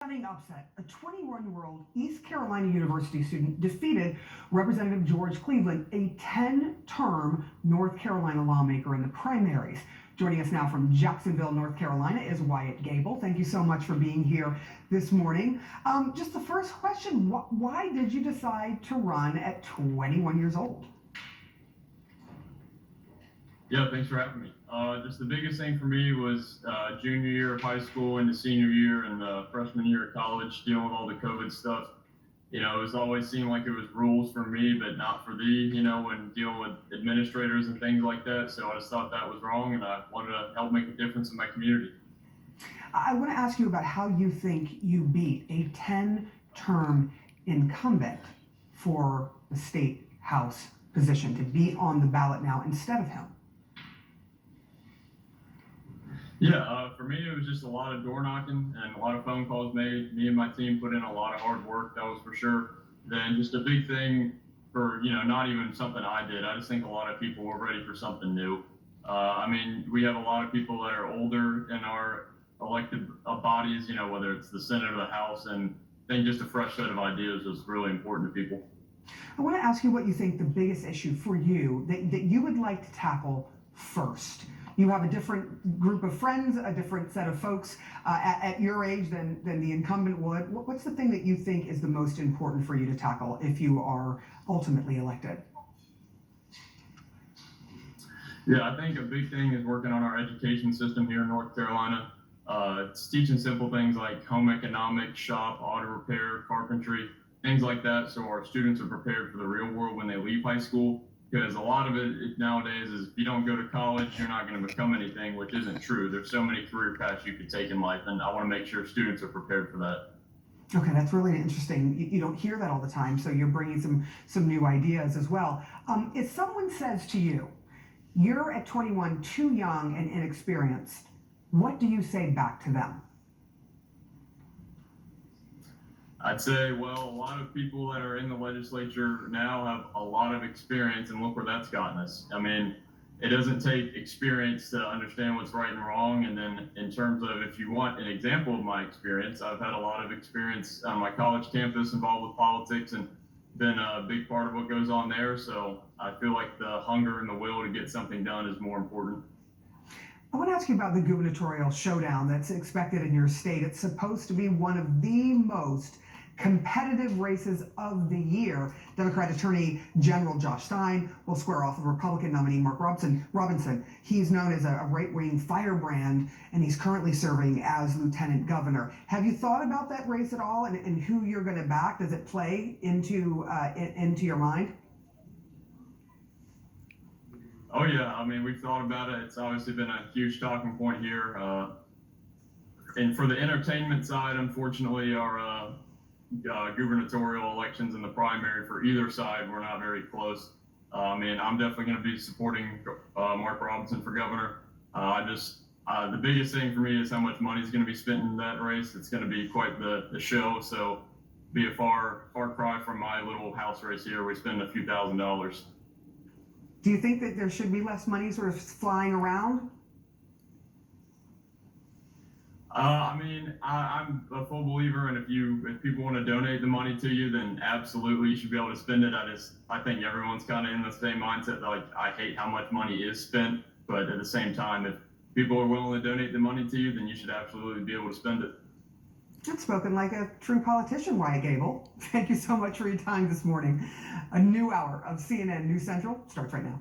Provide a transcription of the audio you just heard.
Stunning upset. A 21-year-old East Carolina University student defeated Representative George Cleveland, a 10-term North Carolina lawmaker, in the primaries. Joining us now from Jacksonville, North Carolina, is Wyatt Gable. Thank you so much for being here this morning. Just the first question, why did you decide to run at 21 years old? Yeah, thanks for having me. Just the biggest thing for me was junior year of high school and the senior year and the freshman year of college, dealing with all the COVID stuff. You know, it was always seemed like it was rules for me, but not for thee, you know, when dealing with administrators and things like that. So I just thought that was wrong, and I wanted to help make a difference in my community. I want to ask you about how you think you beat a 10-term incumbent for the state house position to be on the ballot now instead of him. Yeah, for me, it was just a lot of door knocking and a lot of phone calls made. Me and my team put in a lot of hard work, that was for sure. Then just a big thing for, you know, not even something I did. I just think a lot of people were ready for something new. I mean, we have a lot of people that are older in our elected bodies, you know, whether it's the Senate or the House, and I think just a fresh set of ideas was really important to people. I want to ask you what you think the biggest issue for you that you would like to tackle first. You have a different group of friends, a different set of folks at your age than the incumbent would. What's the thing that you think is the most important for you to tackle if you are ultimately elected? Yeah, I think a big thing is working on our education system here in North Carolina. It's teaching simple things like home economics, shop, auto repair, carpentry, things like that, so our students are prepared for the real world when they leave high school. Because a lot of it nowadays is if you don't go to college, you're not going to become anything, which isn't true. There's so many career paths you could take in life, and I want to make sure students are prepared for that. Okay, that's really interesting. You don't hear that all the time, so you're bringing some new ideas as well. If someone says to you, you're at 21 too young and inexperienced, what do you say back to them? I'd say, well, a lot of people that are in the legislature now have a lot of experience, and look where that's gotten us. I mean, it doesn't take experience to understand what's right and wrong. And then in terms of if you want an example of my experience, I've had a lot of experience on my college campus involved with politics and been a big part of what goes on there. So I feel like the hunger and the will to get something done is more important. I want to ask you about the gubernatorial showdown that's expected in your state. It's supposed to be one of the most competitive races of the year. Democrat Attorney General Josh Stein will square off with Republican nominee Mark Robinson. He's known as a right-wing firebrand, and he's currently serving as lieutenant governor. Have you thought about that race at all, and who you're going to back? Does it play into your mind? Oh yeah, I mean, we've thought about it. It's obviously been a huge talking point here. And for the entertainment side, unfortunately, our gubernatorial elections in the primary for either side were not very close. And I'm definitely going to be supporting Mark Robinson for governor. The biggest thing for me is how much money is going to be spent in that race. It's going to be quite the show. So be a far cry from my little house race here. We spend a few $1,000s. Do you think that there should be less money sort of flying around? I mean, I'm a full believer, and if people want to donate the money to you, then absolutely you should be able to spend it. I think everyone's kind of in the same mindset that, like, I hate how much money is spent, but at the same time, if people are willing to donate the money to you, then you should absolutely be able to spend it. That's spoken like a true politician, Wyatt Gable. Thank you so much for your time this morning. A new hour of CNN News Central starts right now.